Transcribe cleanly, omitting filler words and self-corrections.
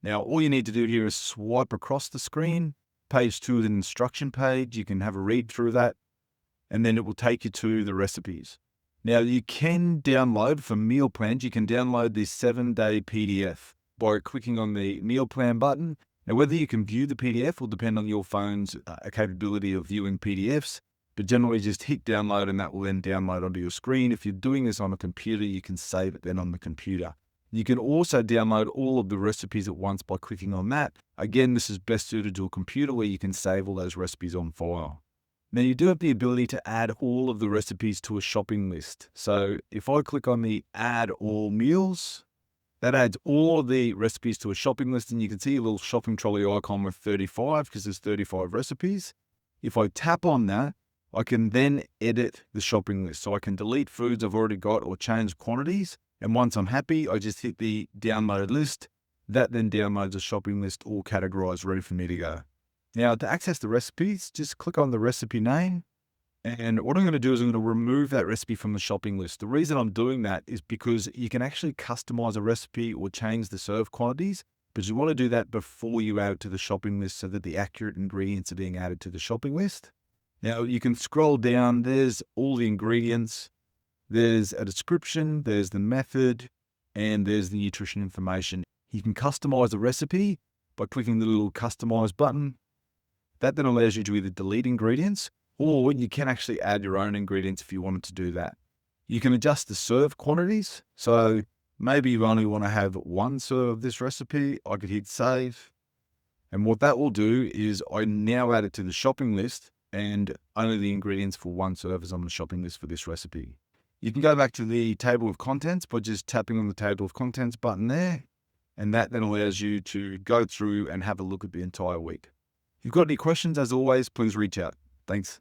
Now, all you need to do here is swipe across the screen. Page 2 is an instruction page. You can have a read through that, and then it will take you to the recipes. Now, you can download for meal plans, you can download the 7-day PDF by clicking on the meal plan button. Now, whether you can view the PDF will depend on your phone's capability of viewing PDFs, but generally just hit download and that will then download onto your screen. If you're doing this on a computer, you can save it then on the computer. You can also download all of the recipes at once by clicking on that. Again, this is best suited to a computer where you can save all those recipes on file. Now, you do have the ability to add all of the recipes to a shopping list. So if I click on the add all meals, that adds all of the recipes to a shopping list, and you can see a little shopping trolley icon with 35 because there's 35 recipes. If I tap on that, I can then edit the shopping list. So I can delete foods I've already got or change quantities. And once I'm happy, I just hit the download list. That then downloads a shopping list all categorized, ready for me to go. Now, to access the recipes, just click on the recipe name. And what I'm going to do is I'm going to remove that recipe from the shopping list. The reason I'm doing that is because you can actually customize a recipe or change the serve quantities, but you want to do that before you add it to the shopping list so that the accurate ingredients are being added to the shopping list. Now, you can scroll down. There's all the ingredients. There's a description, there's the method, and there's the nutrition information. You can customize the recipe by clicking the little customize button. That then allows you to either delete ingredients, or you can actually add your own ingredients if you wanted to do that. You can adjust the serve quantities. So maybe you only want to have one serve of this recipe. I could hit save. And what that will do is I now add it to the shopping list, and only the ingredients for one serve is on the shopping list for this recipe. You can go back to the table of contents by just tapping on the table of contents button there, and that then allows you to go through and have a look at the entire week. If you've got any questions, as always, please reach out. Thanks.